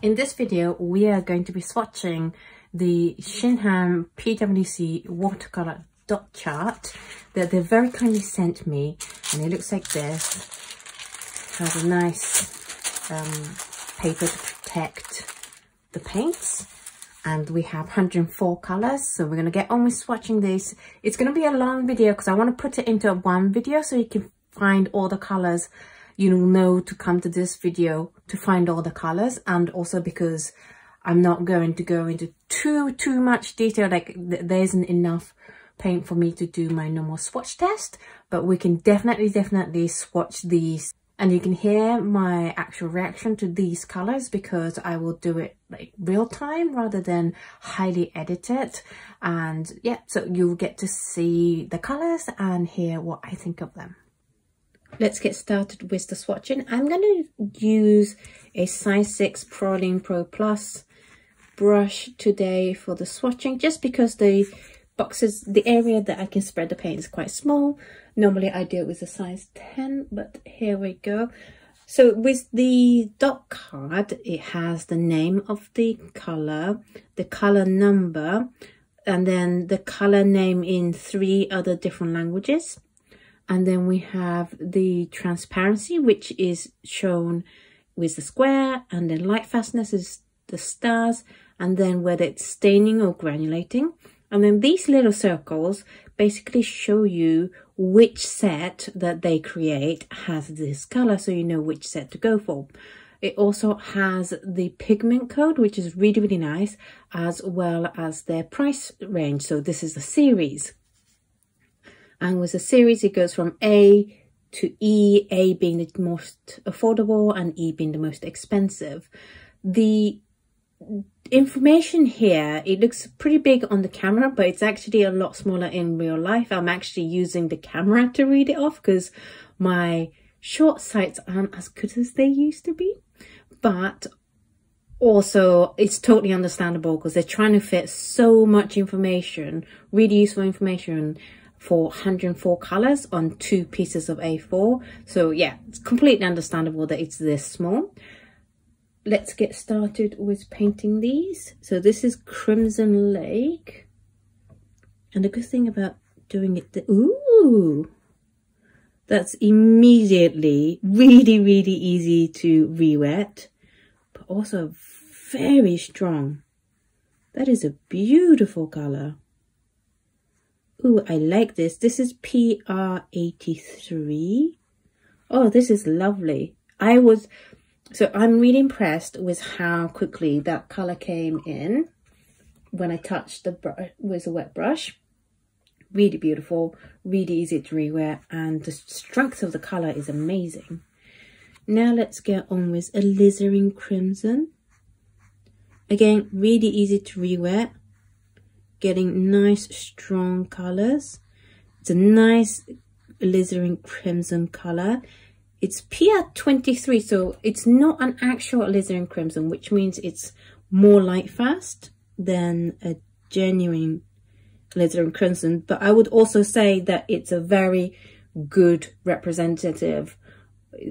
In this video, we are going to be swatching the ShinHan PWC watercolor dot chart that they very kindly sent me, and it looks like this. Has a nice paper to protect the paints, and we have 104 colors, so we're going to get on with swatching this. It's going to be a long video because I want to put it into one video so you can find all the colors. You'll know to come to this video to find all the colors, and also because I'm not going to go into too much detail, like there isn't enough paint for me to do my normal swatch test, but we can definitely swatch these, and you can hear my actual reaction to these colors because I will do it like real time rather than highly edited. And yeah, so you'll get to see the colors and hear what I think of them. Let's get started with the swatching. I'm going to use a size 6 Proline Pro Plus brush today for the swatching, just because the boxes, the area that I can spread the paint is quite small. Normally I do it with a size 10, but here we go. So with the dot card, it has the name of the color number, and then the color name in 3 other different languages. And then we have the transparency, which is shown with the square, and then light fastness is the stars, and then whether it's staining or granulating. And then these little circles basically show you which set that they create has this color, so you know which set to go for. It also has the pigment code, which is really nice, as well as their price range. So this is a series. And with a series, it goes from A to E, A being the most affordable and E being the most expensive. The information here, it looks pretty big on the camera, but it's actually a lot smaller in real life. I'm actually using the camera to read it off because my short sights aren't as good as they used to be. But also, it's totally understandable because they're trying to fit so much information, really useful information, for 104 colors on 2 pieces of A4. So yeah, it's completely understandable that it's this small. Let's get started with painting these. So this is Crimson Lake, and the good thing about doing it, ooh, that's immediately really easy to re-wet, but also very strong. That is a beautiful color. Ooh, I like this. This is PR83. Oh, this is lovely. So I'm really impressed with how quickly that color came in when I touched the brush with a wet brush. Really beautiful, really easy to re-wear, and the strength of the color is amazing. Now let's get on with Alizarin Crimson. Again, really easy to re-wear. Getting nice strong colors. It's a nice Alizarin Crimson color. It's PR23, so it's not an actual Alizarin Crimson, which means it's more light fast than a genuine Alizarin Crimson. But I would also say that it's a very good representative,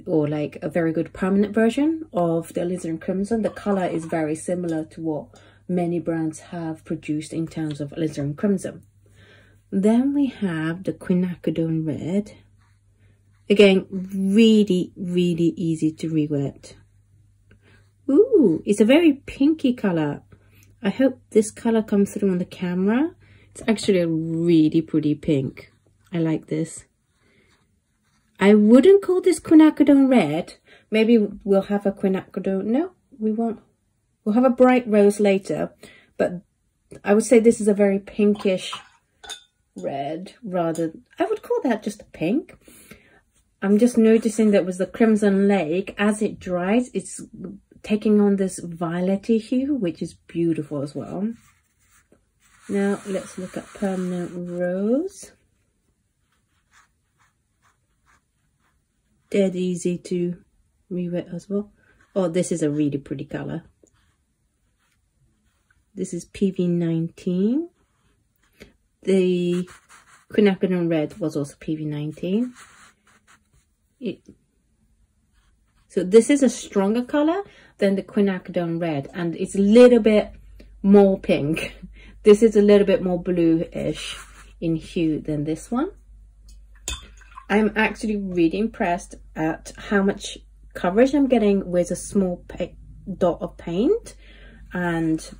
or like a very good permanent version of the Alizarin Crimson. The color is very similar to what many brands have produced in terms of Alizarin Crimson. Then we have the Quinacridone Red. Again, really easy to re-wet. Ooh, it's a very pinky color. I hope this color comes through on the camera. It's actually a really pretty pink. I like this. I wouldn't call this Quinacridone Red. Maybe we'll have a Quinacridone. No, we won't. We'll have a bright rose later, but I would say this is a very pinkish red rather. I would call that just a pink. I'm just noticing that with the Crimson Lake, as it dries, it's taking on this violety hue, which is beautiful as well. Now let's look at Permanent Rose. Dead easy to re-wet as well. Oh, this is a really pretty color. This is PV19. The Quinacridone Red was also PV19. So this is a stronger color than the Quinacridone Red, and it's a little bit more pink. This is a little bit more bluish in hue than this one. I'm actually really impressed at how much coverage I'm getting with a small dot of paint, and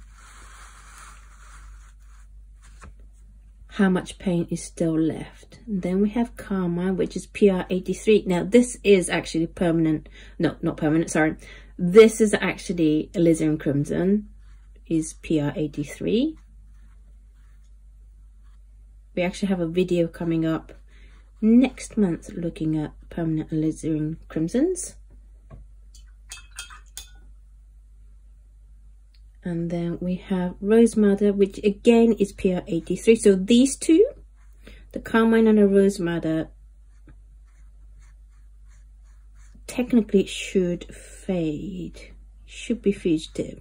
how much paint is still left. And then we have Carmine, which is PR83. Now this is actually permanent, no, not permanent, sorry. This is actually Alizarin Crimson, is PR83. We actually have a video coming up next month looking at permanent Alizarin Crimsons. And then we have Rose Madder, which again is PR83. So these two, the Carmine and the Rose Madder, technically should fade, should be fugitive.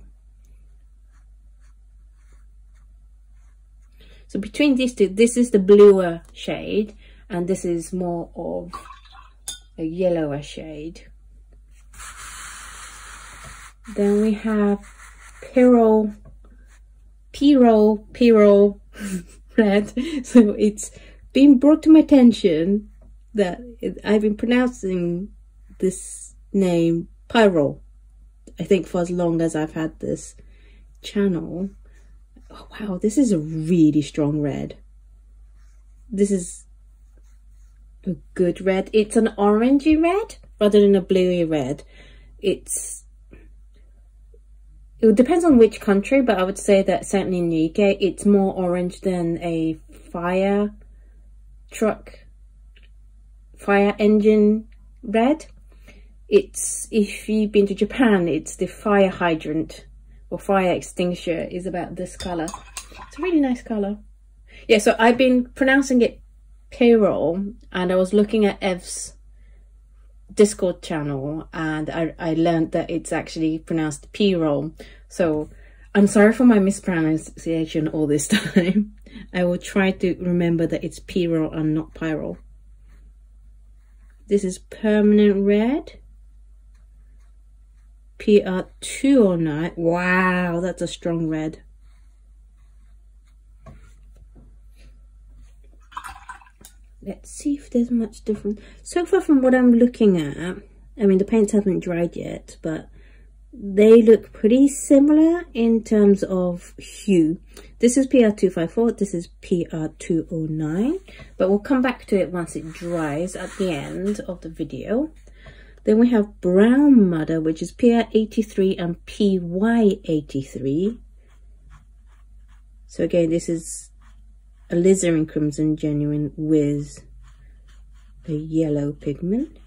So between these two, this is the bluer shade, and this is more of a yellower shade. Then we have Pyrrole Red. So it's been brought to my attention that I've been pronouncing this name Pyrrole, I think, for as long as I've had this channel. Oh wow, this is a really strong red. This is a good red. It's an orangey red rather than a bluey red. It depends on which country, but I would say that certainly in the UK, it's more orange than a fire engine red. It's, if you've been to Japan, it's the fire hydrant or fire extinguisher is about this color. It's a really nice color. Yeah, so I've been pronouncing it Pyrrole, and I was looking at Ev's Discord channel, and I learned that it's actually pronounced Pyrrole. So I'm sorry for my mispronunciation all this time. I will try to remember that it's Pyrrole and not Pyrrole. This is Permanent Red, PR209. Wow, that's a strong red. Let's see if there's much different. So far from what I'm looking at, I mean, the paints haven't dried yet, but they look pretty similar in terms of hue. This is PR254, this is PR209, but we'll come back to it once it dries at the end of the video. Then we have Brown Madder, which is PR83 and PY83. So again, this is Alizarin Crimson Genuine with a yellow pigment.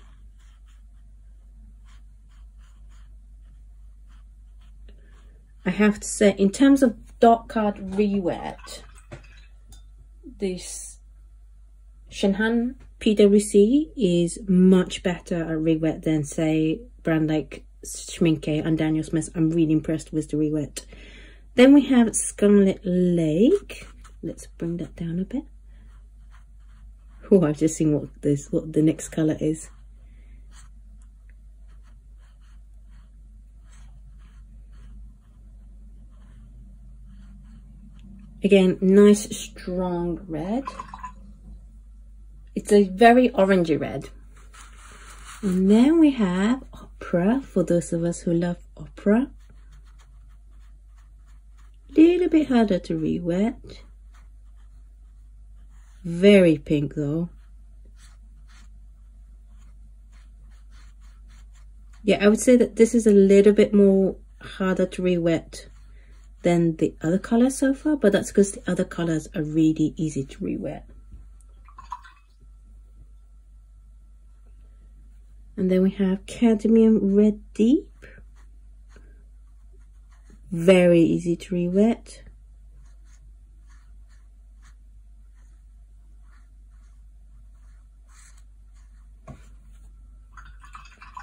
I have to say, in terms of dot card re-wet, this ShinHan PWC is much better at re-wet than, say, brand like Schmincke and Daniel Smith. I'm really impressed with the re-wet. Then we have Skunk Lit Lake. Let's bring that down a bit. Oh, I've just seen what the next color is. Again, nice strong red. It's a very orangey red. And then we have Ochre, for those of us who love Ochre. Little bit harder to re-wet. Very pink though. Yeah, I would say that this is a little bit more harder to re-wet than the other colors so far, but that's because the other colors are really easy to re-wet. And then we have Cadmium Red Deep. Very easy to re-wet.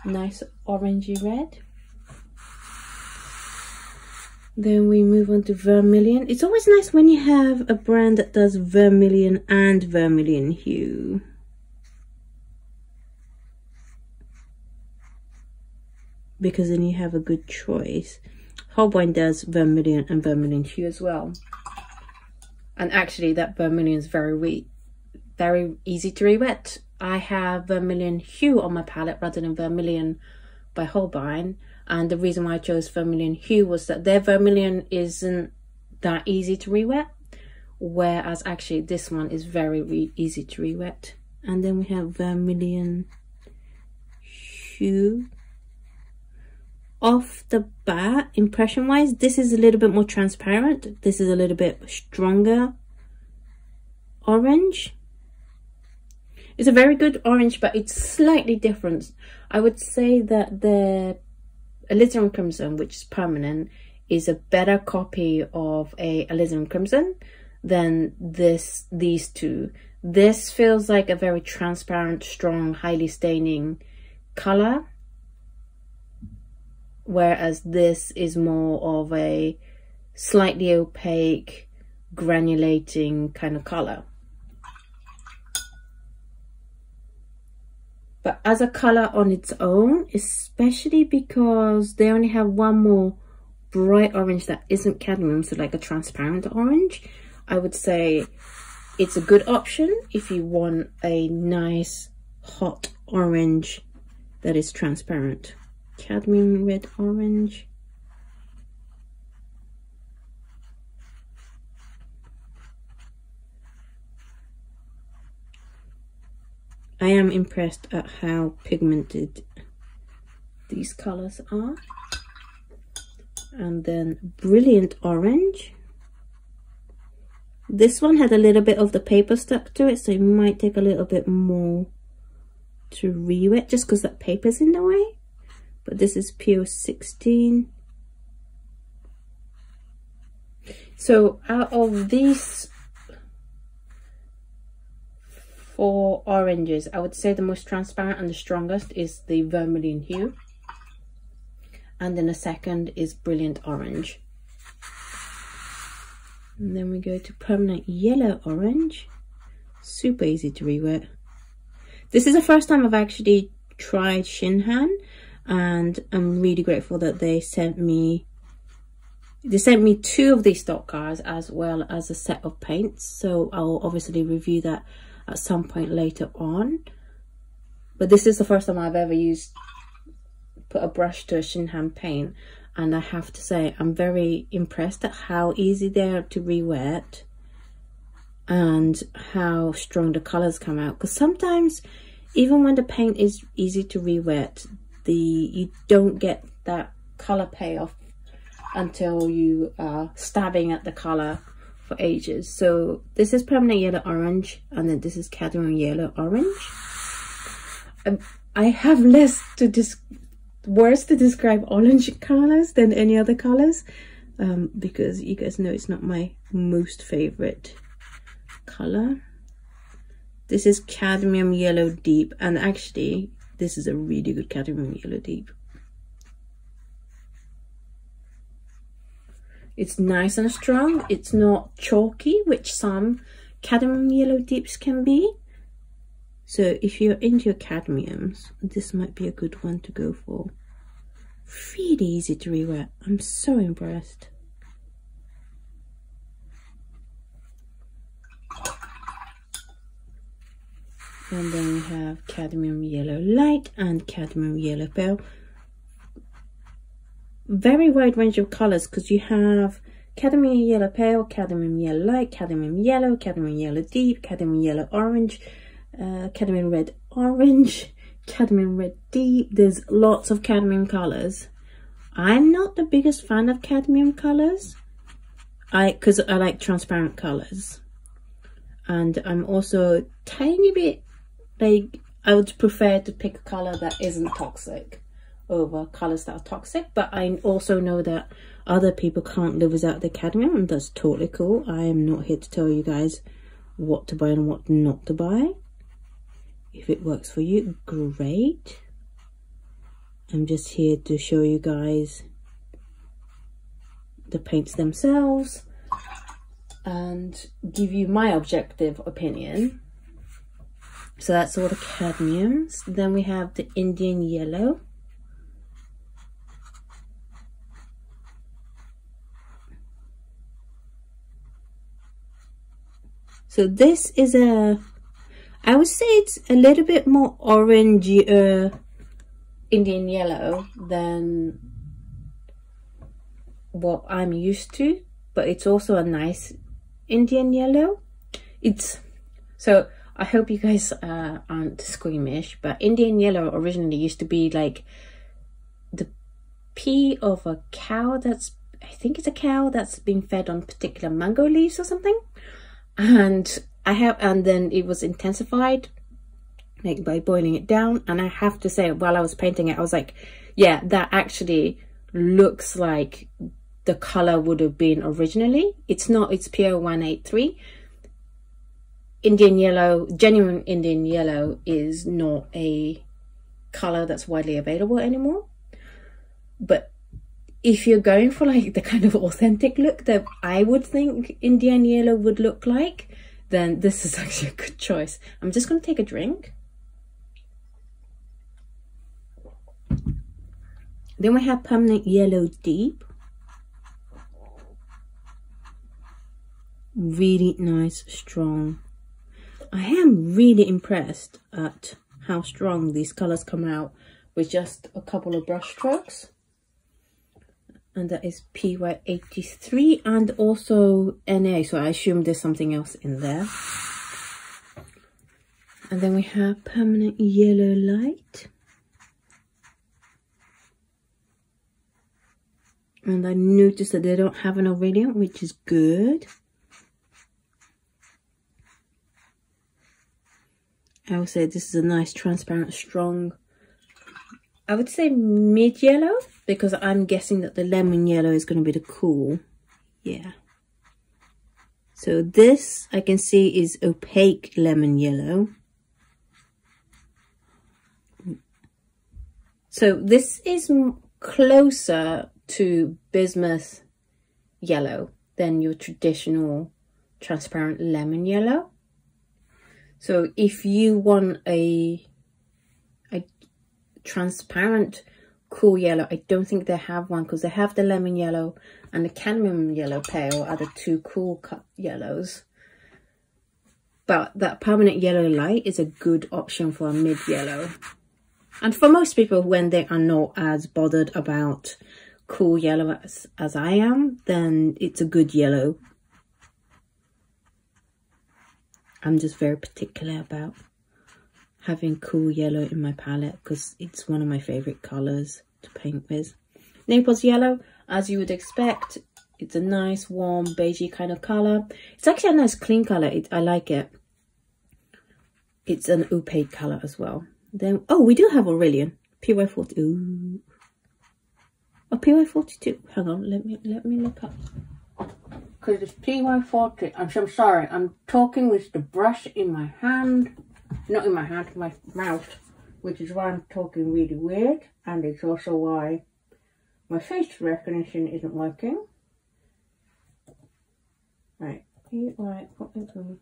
Nice orangey red. Then we move on to Vermilion. It's always nice when you have a brand that does Vermilion and Vermilion Hue. because then you have a good choice. Holbein does Vermilion and Vermilion Hue as well. And actually that Vermilion is very easy to re-wet. I have Vermilion Hue on my palette rather than Vermilion by Holbein. And the reason why I chose Vermilion Hue was that their Vermilion isn't that easy to re-wet. Whereas actually this one is very easy to re-wet. And then we have Vermilion Hue. Off the bat, impression wise, this is a little bit more transparent. This is a little bit stronger orange. It's a very good orange, but it's slightly different. I would say that the Alizarin Crimson, which is permanent, is a better copy of a Alizarin Crimson than these two. This feels like a very transparent, strong, highly staining color, whereas this is more of a slightly opaque, granulating kind of color. But as a color on its own, especially because they only have one more bright orange that isn't cadmium, so like a transparent orange, I would say it's a good option if you want a nice hot orange that is transparent. Cadmium red orange. I am impressed at how pigmented these colors are. And then Brilliant Orange. This one had a little bit of the paper stuck to it, so it might take a little bit more to re-wet just because that paper's in the way. But this is pure 16. So out of these 4 oranges, I would say the most transparent and the strongest is the Vermilion Hue. And then the second is Brilliant Orange. And then we go to Permanent Yellow Orange. Super easy to re-wet. This is the first time I've actually tried ShinHan, and I'm really grateful that they sent me 2 of these stock cards as well as a set of paints. So I'll obviously review that at some point later on. But this is the first time I've ever put a brush to a ShinHan paint, and I have to say I'm very impressed at how easy they are to re-wet and how strong the colors come out. Because sometimes even when the paint is easy to re-wet, you don't get that color payoff until you are stabbing at the color for ages. So this is Permanent Yellow Orange, and then this is Cadmium Yellow Orange. I have words to describe orange colors than any other colors, because you guys know it's not my most favorite color. This is Cadmium Yellow Deep, and actually this is a really good Cadmium Yellow Deep. It's nice and strong. It's not chalky, which some Cadmium Yellow Deeps can be. So if you're into your cadmiums, this might be a good one to go for. Really easy to re-wet. I'm so impressed. And then we have Cadmium Yellow Light and Cadmium Yellow Pale. Very wide range of colors, because you have Cadmium Yellow Pale, Cadmium Yellow Light, Cadmium Yellow, Cadmium Yellow Deep, Cadmium Yellow Orange, Cadmium Red Orange, Cadmium Red Deep. There's lots of cadmium colors. I'm not the biggest fan of cadmium colors, because I like transparent colors, and I'm also a tiny bit like, I would prefer to pick a color that isn't toxic over colors that are toxic. But I also know that other people can't live without their cadmium, and that's totally cool. I am not here to tell you guys what to buy and what not to buy. If it works for you, great. I'm just here to show you guys the paints themselves and give you my objective opinion. So that's all the cadmiums. Then we have the Indian Yellow. So this is I would say it's a little bit more orangey Indian yellow than what I'm used to, but it's also a nice Indian yellow. So I hope you guys aren't squeamish, but Indian yellow originally used to be like the pee of a cow I think it's a cow that's been fed on particular mango leaves or something. And then it was intensified like by boiling it down. And I have to say, while I was painting it, I was like, yeah, that actually looks like the color would have been originally. It's not, it's PO183. Indian yellow, genuine Indian yellow is not a color that's widely available anymore. But if you're going for like the kind of authentic look that I would think Indian yellow would look like, then this is actually a good choice. I'm just going to take a drink. Then we have Permanent Yellow Deep. Really nice, strong. I am really impressed at how strong these colors come out with just a couple of brush strokes. And that is PY83 and also NA, so I assume there's something else in there. And then we have Permanent Yellow Light. And I noticed that they don't have an Aurelian, which is good. I would say this is a nice, transparent, strong, I would say mid-yellow, because I'm guessing that the lemon yellow is going to be the cool. Yeah. So this, I can see, is opaque lemon yellow. So this is closer to bismuth yellow than your traditional transparent lemon yellow. So if you want a transparent cool yellow, I don't think they have one, because they have the lemon yellow and the cadmium yellow pale are the two cool cut yellows. But that Permanent Yellow Light is a good option for a mid yellow. And for most people, when they are not as bothered about cool yellow as I am, then it's a good yellow. I'm just very particular about having cool yellow in my palette because it's one of my favorite colors to paint with. Naples yellow, as you would expect, it's a nice warm beigey kind of color. It's actually a nice clean color. I like it. It's an opaque color as well. Then, oh, we do have Aurelian PY40. Ooh. Oh, PY42. Hang on, let me look up. Because it's PY40. I'm so sorry. I'm talking with the brush in my hand. Not in my hand, my mouth. Which is why I'm talking really weird. And it's also why my face recognition isn't working. Right. PY42.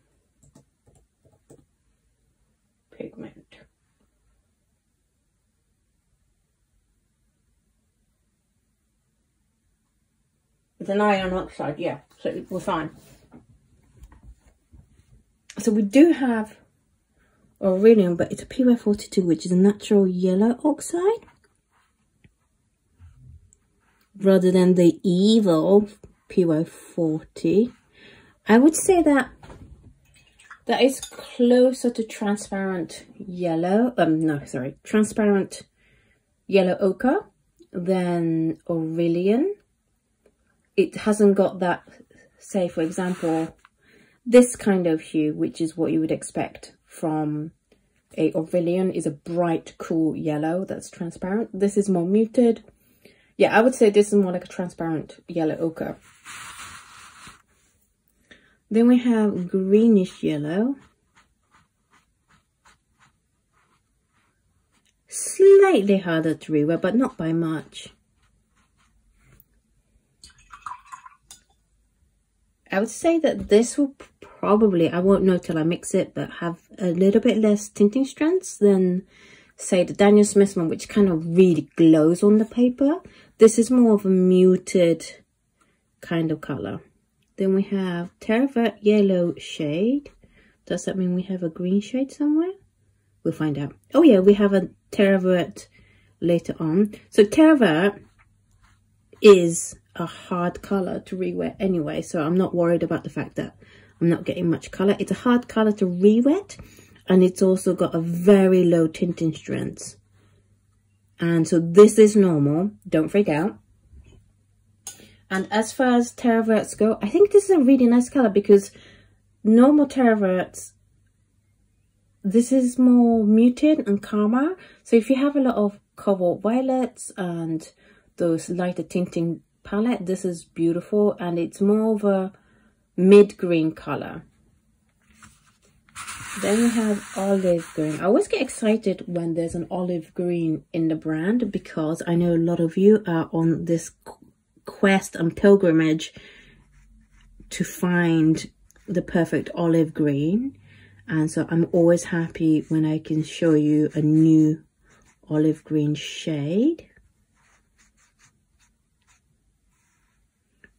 Pigment. It's an iron oxide, yeah, so we're fine. So we do have Aurelian, but it's a PY42, which is a natural yellow oxide, rather than the evil PY40. I would say that is closer to transparent yellow, transparent yellow ochre than Aurelian. It hasn't got that, say for example, this kind of hue, which is what you would expect from a Aurelian, is a bright, cool yellow that's transparent. This is more muted. Yeah, I would say this is more like a transparent yellow ochre. Then we have greenish yellow. Slightly harder to rewear, but not by much. I would say that this will probably, I won't know till I mix it, but have a little bit less tinting strengths than, say, the Daniel Smith one, which kind of really glows on the paper. This is more of a muted kind of colour. Then we have Terra Vert Yellow shade, Does that mean we have a green shade somewhere? We'll find out. Oh yeah, we have a terra vert later on. So terra vert is a hard color to re-wet anyway, so I'm not worried about the fact that I'm not getting much color. It's a hard color to re-wet, and it's also got a very low tinting strength. And so this is normal, don't freak out. And as far as terra verts go, I think this is a really nice color because normal terra verts, this is more muted and calmer. So if you have a lot of cobalt violets and those lighter tinting palette, this is beautiful, and it's more of a mid-green color. Then we have olive green. I always get excited when there's an olive green in the brand because I know a lot of you are on this quest and pilgrimage to find the perfect olive green, and so I'm always happy when I can show you a new olive green shade.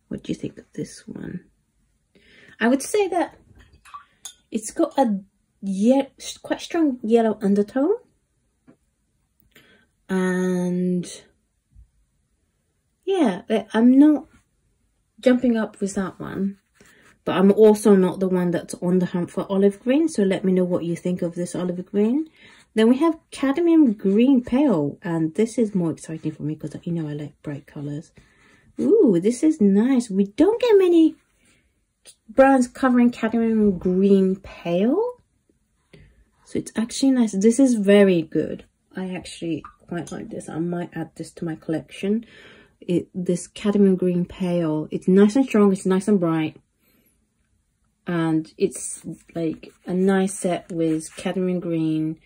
What do you think of this one? I would say that it's got a quite strong yellow undertone, and yeah, I'm not jumping up with that one, but I'm also not the one that's on the hunt for olive green, so let me know what you think of this olive green. Then we have cadmium green pale, and this is more exciting for me because, you know, I like bright colors. Ooh, this is nice. We don't get many brands covering cadmium green pale, so it's actually nice. This is very good. I actually quite like this. I might add this to my collection. This cadmium green pale, it's nice and strong, it's nice and bright, and it's like a nice set with cadmium green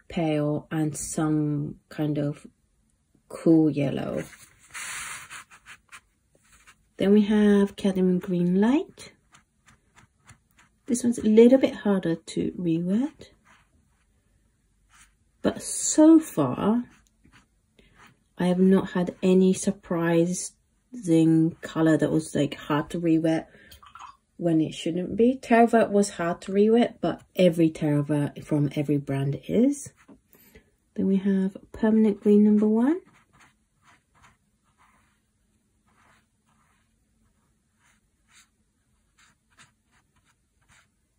pale and some kind of cool yellow. Then we have cadmium green light. This one's a little bit harder to re-wet, but so far I have not had any surprising color that was like hard to re-wet when it shouldn't be. Terra vert was hard to re-wet, but every terra vert from every brand is. Then we have permanent green number 1.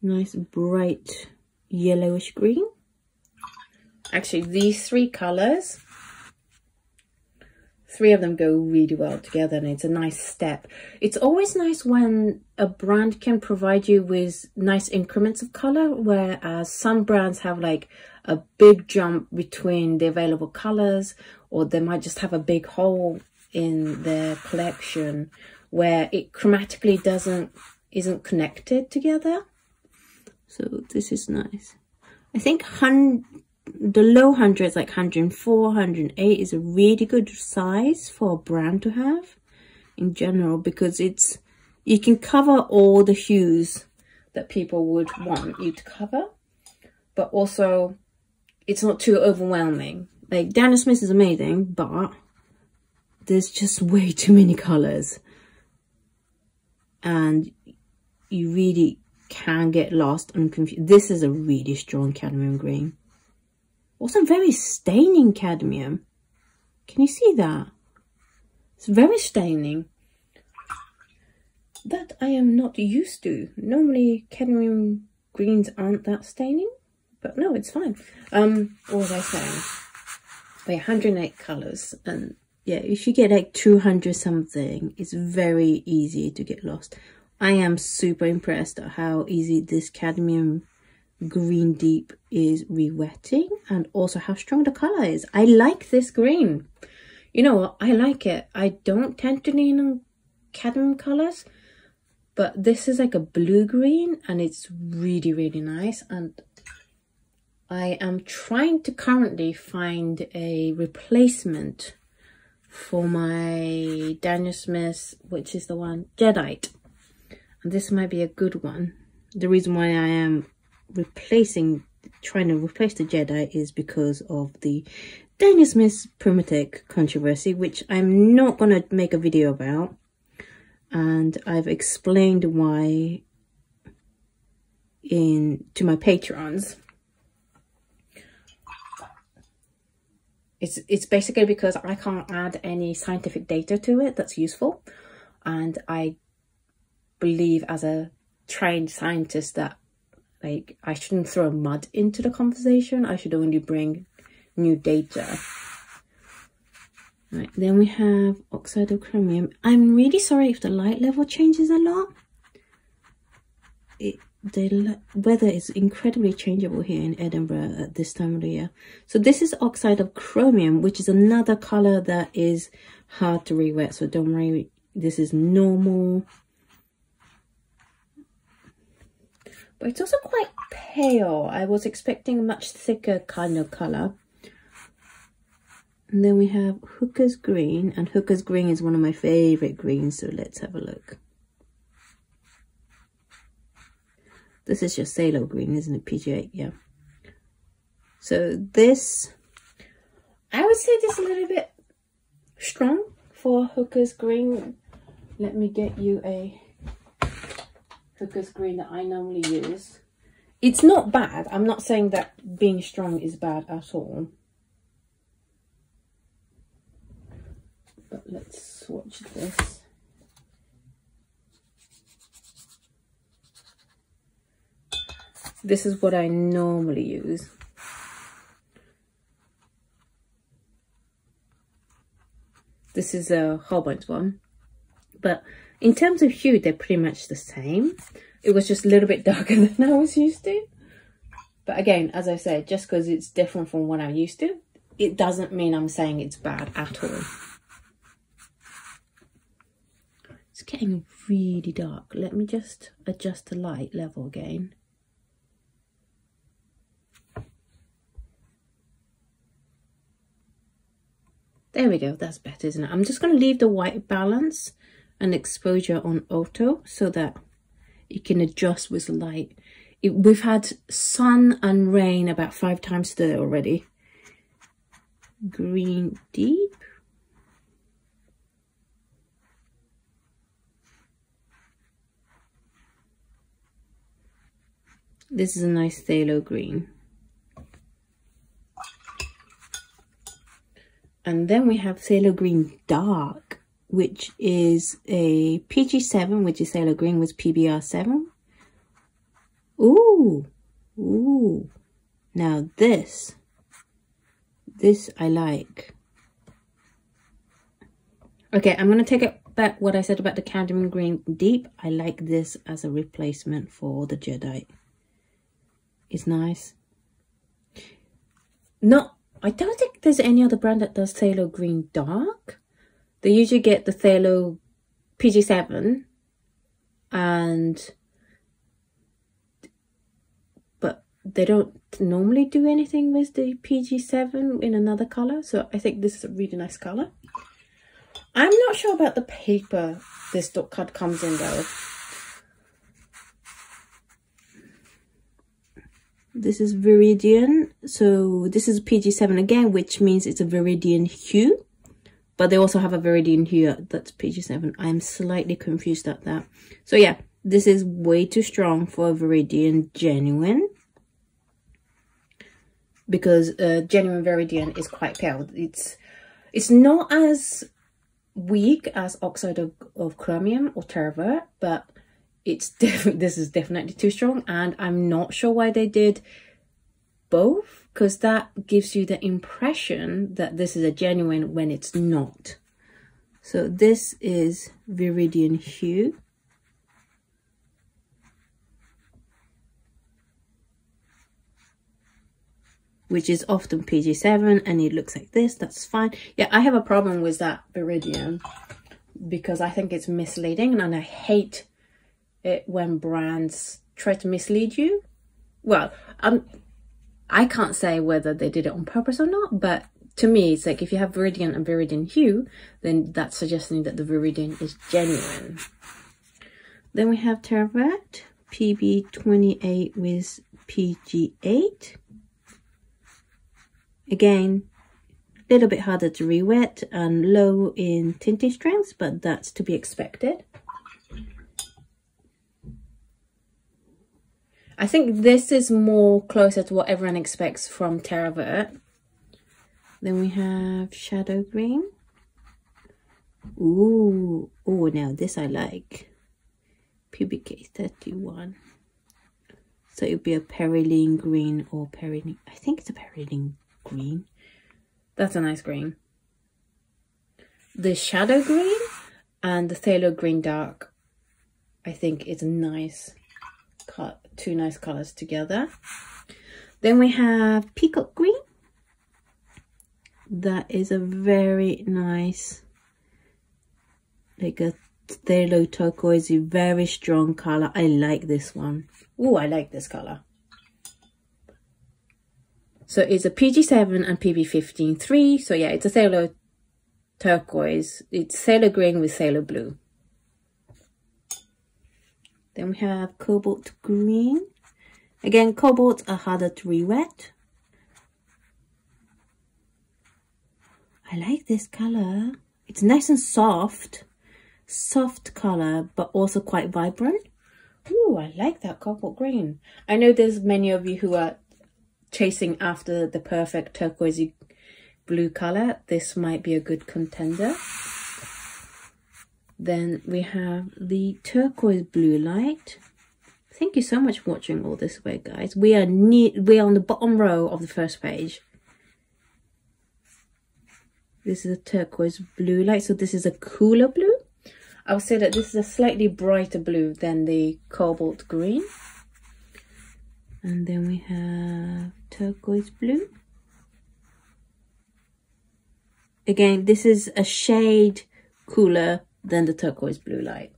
Nice bright yellowish green. Actually, these 3 colors, 3 of them go really well together, and it's a nice step. It's always nice when a brand can provide you with nice increments of color, whereas some brands have like a big jump between the available colors, or they might just have a big hole in their collection where it chromatically isn't connected together. So this is nice. I think the low hundreds, like 104, 108, is a really good size for a brand to have in general, because you can cover all the hues that people would want you to cover, but also it's not too overwhelming. Like Daniel Smith is amazing, but there's just way too many colors, and you really can get lost and confused. This is a really strong cadmium green. Also very staining cadmium. Can you see that? It's very staining. That I am not used to. Normally cadmium greens aren't that staining, but no, it's fine. What was I saying? Wait, 108 colors, and yeah, if you get like 200 something, it's very easy to get lost. I am super impressed at how easy this cadmium green deep is re-wetting, and also how strong the color is. I like this green. You know what? I like it. I don't tend to lean on cadmium colors, but this is like a blue green, and it's really, really nice. And I am trying to currently find a replacement for my Daniel Smith, which is the one Jadeite. And this might be a good one. The reason why I am trying to replace the Jadeite is because of the Daniel Smith Primatic controversy, which I'm not going to make a video about. And I've explained why to my patrons. It's basically because I can't add any scientific data to it that's useful, and I believe as a trained scientist that like I shouldn't throw mud into the conversation. I should only bring new data. Right, then we have Oxidative Chromium. I'm really sorry if the light level changes a lot. The weather is incredibly changeable here in Edinburgh at this time of the year. So this is Oxidative Chromium, which is another color that is hard to re-wet. So don't worry, this is normal. But it's also quite pale. I was expecting a much thicker kind of color. And then we have Hooker's Green, and Hooker's Green is one of my favorite greens, so let's have a look. This is just Phthalo Green, isn't it? PG8, yeah. So this, I would say this is a little bit strong for Hooker's Green. Let me get you a Hooker's Green that I normally use. It's not bad. I'm not saying that being strong is bad at all. But let's swatch this. This is what I normally use. This is a Cobalt one. But in terms of hue, they're pretty much the same. It was just a little bit darker than I was used to. But again, as I said, just because it's different from what I'm used to, it doesn't mean I'm saying it's bad at all. It's getting really dark. Let me just adjust the light level again. There we go, that's better, isn't it? I'm just going to leave the white balance and exposure on auto so that it can adjust with the light. We've had sun and rain about 5 times today already. Green Deep. This is a nice Phthalo Green. And then we have Phthalo Green Dark, which is a PG7, which is Phthalo Green with PBR7. Ooh, ooh. Now this I like. Okay, I'm going to take it back what I said about the Cadmium Green Deep. I like this as a replacement for the Jadeite. It's nice. I don't think there's any other brand that does Phthalo Green Dark. They usually get the Phthalo PG7 but they don't normally do anything with the PG7 in another color. So I think this is a really nice color. I'm not sure about the paper this dot card comes in though. This is Viridian, so this is PG7 again, which means it's a Viridian Hue, but they also have a Viridian Hue that's PG7. I'm slightly confused at that. So yeah, this is way too strong for a Viridian Genuine, because Genuine Viridian is quite pale. It's not as weak as Oxide of Chromium or Terravert, but this is definitely too strong, and I'm not sure why they did both, because that gives you the impression that this is a genuine when it's not. So this is Viridian Hue. Which is often PG7, and it looks like this. That's fine. Yeah, I have a problem with that Viridian because I think it's misleading, and I hate it when brands try to mislead you. Well, I can't say whether they did it on purpose or not, but to me it's like if you have Viridian and Viridian Hue, then that's suggesting that the Viridian is genuine. Then we have Terravert PB28 with PG8. Again, a little bit harder to re-wet and low in tinting strength, but that's to be expected. I think this is more closer to what everyone expects from Terra Vert. Then we have Shadow Green. Ooh, oh, now this I like. PBK 31. So it would be a Perylene Green or Perylene. I think it's a Perylene Green. That's a nice green. The Shadow Green and the Phthalo Green Dark, I think it's a nice cut. Two nice colors together. Then we have Peacock Green. That is a very nice, like a phthalo turquoise, very strong color. I like this one. Oh, I like this color. So it's a PG7 and PB15 3. So yeah, it's a phthalo turquoise. It's phthalo green with phthalo blue. Then we have Cobalt Green. Again, cobalts are harder to re-wet. I like this color. It's nice and soft. Soft color, but also quite vibrant. Ooh, I like that Cobalt Green. I know there's many of you who are chasing after the perfect turquoise blue color. This might be a good contender. Then we have the Turquoise Blue Light. Thank you so much for watching all this way, guys. We are on the bottom row of the first page. This is a Turquoise Blue Light, so this is a cooler blue. I would say that this is a slightly brighter blue than the Cobalt Green. And then we have Turquoise Blue. Again, this is a shade cooler than the Turquoise Blue Light.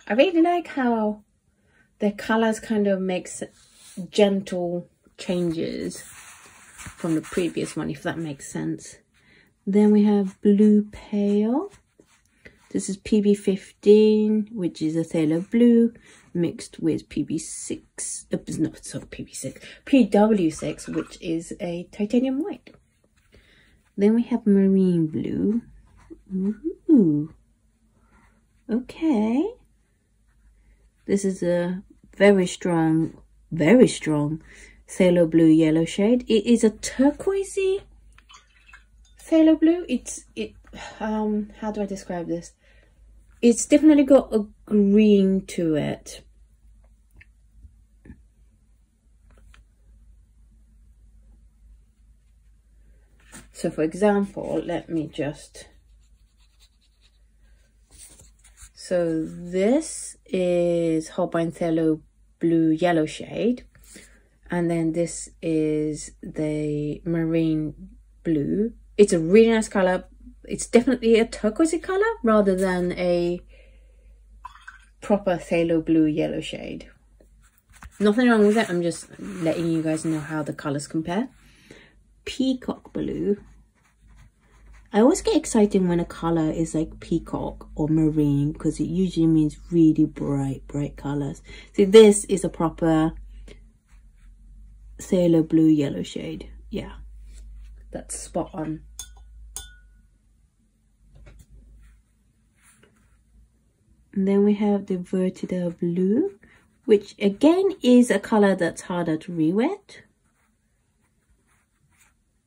I really like how the colors kind of makes gentle changes from the previous one, if that makes sense. Then we have Blue Pale. This is PB15, which is a phthalo blue mixed with PB6. No, sorry, PB6. PW6, which is a titanium white. Then we have Marine Blue. Ooh. Okay. This is a very strong phthalo blue yellow shade. It is a turquoisey phthalo blue. How do I describe this? It's definitely got a green to it. So for example, let me just... So this is Holbein Phthalo Blue Yellow shade. And then this is the Marine Blue. It's a really nice color. It's definitely a turquoisey color rather than a proper phthalo blue yellow shade. Nothing wrong with it. I'm just letting you guys know how the colors compare. Peacock Blue. I always get excited when a color is like peacock or marine because it usually means really bright colors. So this is a proper phthalo blue yellow shade. Yeah, that's spot on. And then we have the Viridian Blue, which again is a color that's harder to re-wet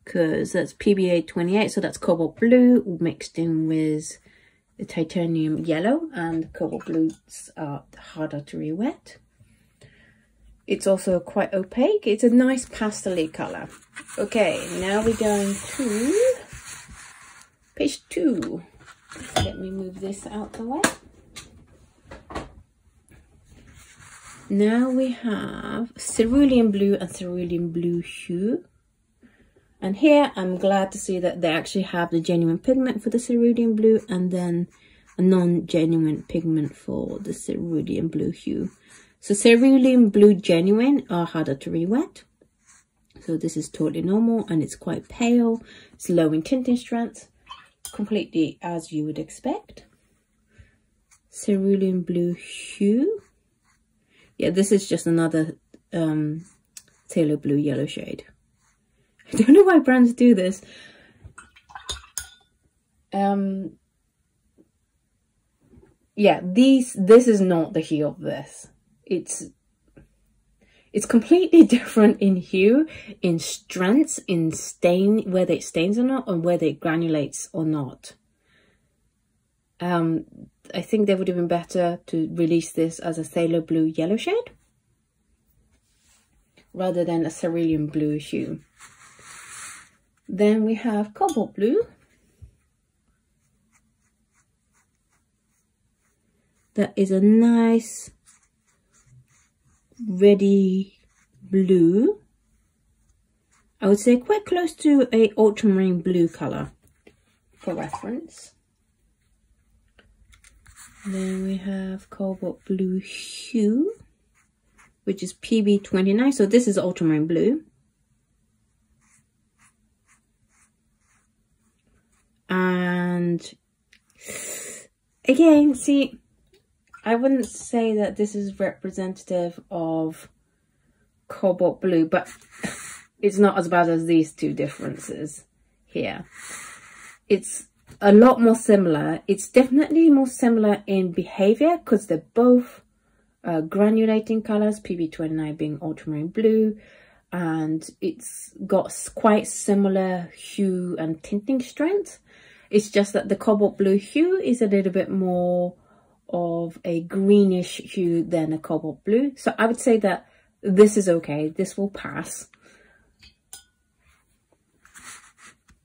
because that's PBA 28, so that's Cobalt Blue mixed in with the titanium yellow, and Cobalt Blues are harder to re-wet. It's also quite opaque. It's a nice pastel-y color. Okay, now we're going to page 2. Let me move this out the way. Now we have Cerulean Blue and Cerulean Blue Hue. And here I'm glad to see that they actually have the genuine pigment for the Cerulean Blue and then a non-genuine pigment for the Cerulean Blue Hue. So Cerulean Blue Genuine are harder to re-wet. So this is totally normal and it's quite pale. It's low in tinting strength, completely as you would expect. Cerulean Blue Hue. Yeah, this is just another phthalo blue yellow shade. I don't know why brands do this. Yeah, this is not the hue of this. It's It's completely different in hue, in strengths, in stain, whether it stains or not, and whether it granulates or not. I think they would have been better to release this as a Phthalo Blue yellow shade rather than a Cerulean Blue hue. Then we have Cobalt Blue. That is a nice reddy blue. I would say quite close to a ultramarine blue color for reference. Then we have Cobalt Blue Hue, which is PB29. So this is ultramarine blue. And again, see, I wouldn't say that this is representative of Cobalt Blue, but it's not as bad as these two differences here. It's a lot more similar. It's definitely more similar in behavior because they're both granulating colors, PB29 being ultramarine blue, and it's got quite similar hue and tinting strength. It's just that the Cobalt Blue hue is a little bit more of a greenish hue than a Cobalt Blue. So I would say that this is okay. This will pass.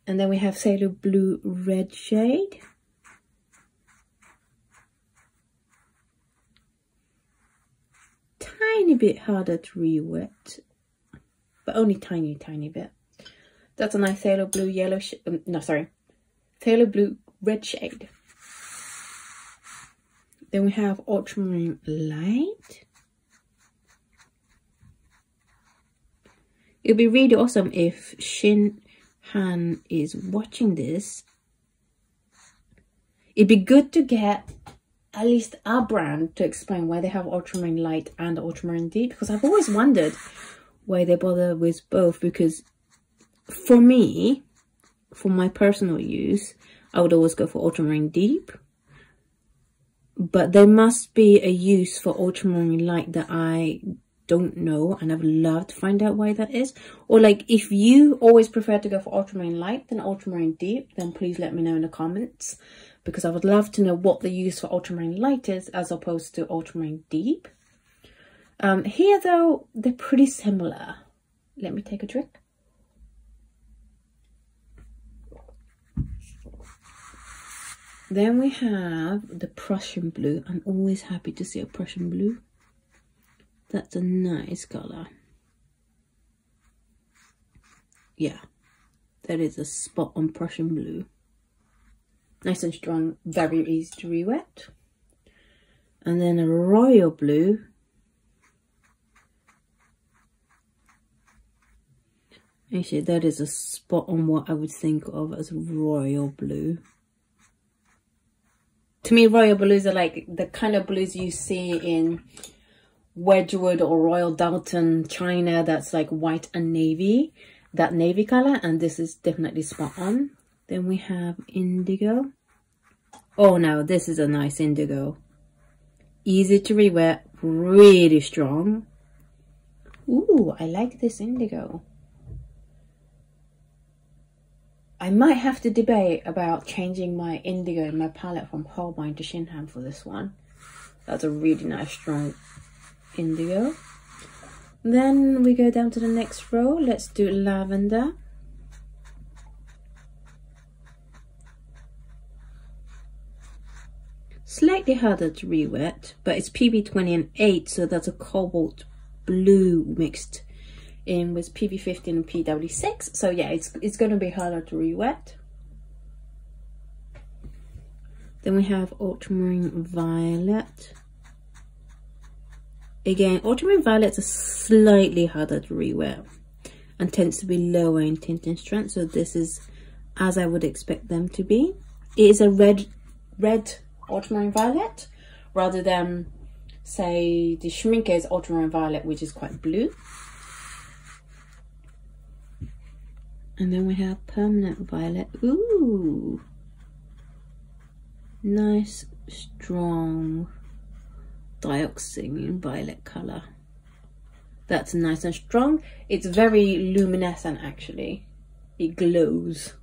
And then we have Phthalo Blue Red shade. Tiny bit harder to re-wet, but only tiny bit. That's a nice Phthalo Blue yellow Phthalo Blue Red shade. Then we have Ultramarine Light. It'll be really awesome if ShinHan is watching this. It'd be good to get at least our brand to explain why they have Ultramarine Light and Ultramarine Deep, because I've always wondered why they bother with both. Because for me, for my personal use, I would always go for Ultramarine Deep. But there must be a use for Ultramarine Light that I don't know, and I'd love to find out why that is. Or like, if you always prefer to go for Ultramarine Light than Ultramarine Deep, then please let me know in the comments, because I would love to know what the use for Ultramarine Light is as opposed to Ultramarine Deep. Here though, they're pretty similar. Let me take a drink. Then we have the Prussian Blue. I'm always happy to see a Prussian Blue. That's a nice color. Yeah, that is a spot on Prussian Blue. Nice and strong, very easy to re-wet. And then a Royal Blue. Actually, that is a spot on what I would think of as Royal Blue. To me, Royal Blues are like the kind of blues you see in Wedgwood or Royal Doulton China, that's like white and navy, that navy color, and this is definitely spot on. Then we have Indigo. Oh, now this is a nice Indigo. Easy to re-wet, really strong. Ooh, I like this Indigo. I might have to debate about changing my Indigo in my palette from Holbein to ShinHan for this one. That's a really nice strong Indigo. Then we go down to the next row. Let's do Lavender. Slightly harder to re-wet, but it's PB20 and 8, so that's a Cobalt Blue mixed in with PB15 and PWC. So yeah, it's going to be harder to re-wet. Then we have Ultramarine Violet. Again, Ultramarine Violet's are slightly harder to re-wet and tends to be lower in tinting strength. So this is as I would expect them to be. It is a red Ultramarine Violet rather than, say, the Schmincke's Ultramarine Violet, which is quite blue. And then we have Permanent Violet. Ooh, nice strong dioxazine violet color. That's nice and strong. It's very luminescent actually. It glows.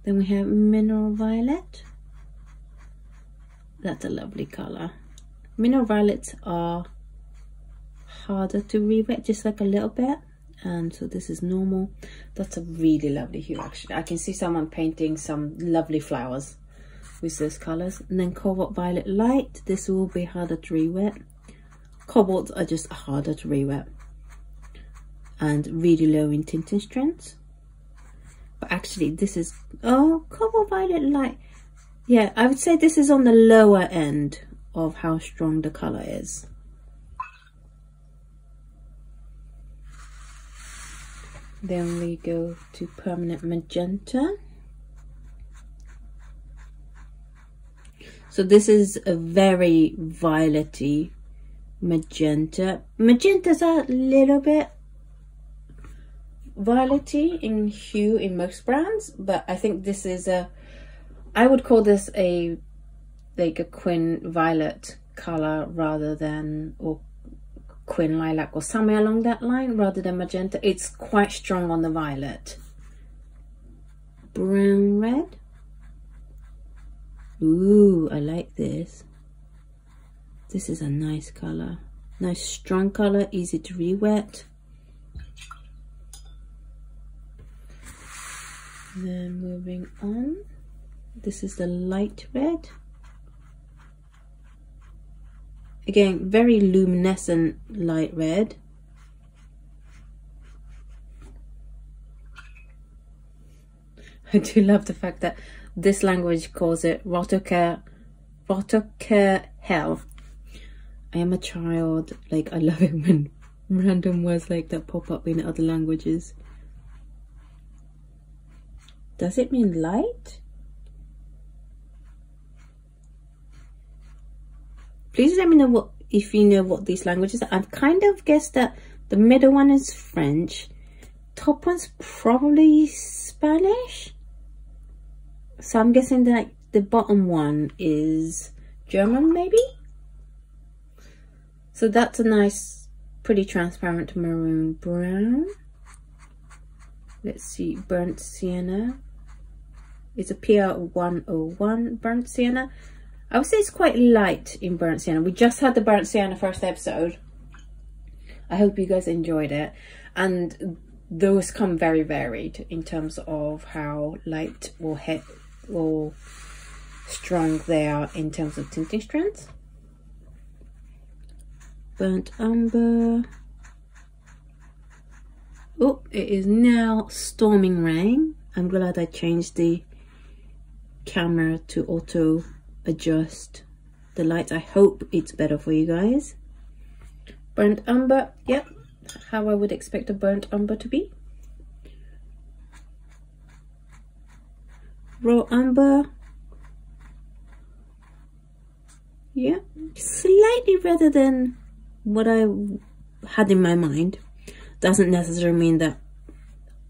Then we have Mineral Violet. That's a lovely color. Mineral Violets are harder to re-wet, just like a little bit. And so this is normal. That's a really lovely hue actually. I can see someone painting some lovely flowers with those colors. And then Cobalt Violet Light. This will be harder to re-wet. Cobalts are just harder to re-wet and really low in tinting strengths. But actually this is, oh, Cobalt Violet Light. Yeah, I would say this is on the lower end of how strong the color is. Then we go to Permanent Magenta. So this is a very violety magenta. Magentas are a little bit violety in hue in most brands, but I think this is a, I would call this a like a Quin Violet color rather than, or Quin Lilac or somewhere along that line rather than magenta. It's quite strong on the violet. Brown Red. Ooh, I like this. This is a nice color. Nice strong color, easy to re-wet. Then moving on. This is the Light Red. Again, very luminescent light red. I do love the fact that this language calls it Watercolor hell. I am a child, like I love it when random words like that pop up in other languages. Does it mean light? Please let me know what, if you know what these languages are. I've kind of guessed that the middle one is French, top one's probably Spanish. So I'm guessing that the bottom one is German maybe? So that's a nice, pretty transparent maroon brown. Let's see, Burnt Sienna. It's a PR101 Burnt Sienna. I would say it's quite light in Burnt Sienna. We just had the Burnt Sienna first episode. I hope you guys enjoyed it. And those come very varied in terms of how light or strong they are in terms of tinting strength. Burnt Umber. Oh, it is now storming rain. I'm glad I changed the camera to auto adjust the light. I hope it's better for you guys. Burnt Umber, yep, how I would expect a burnt umber to be. Raw Umber, yeah, slightly redder than what I had in my mind. Doesn't necessarily mean that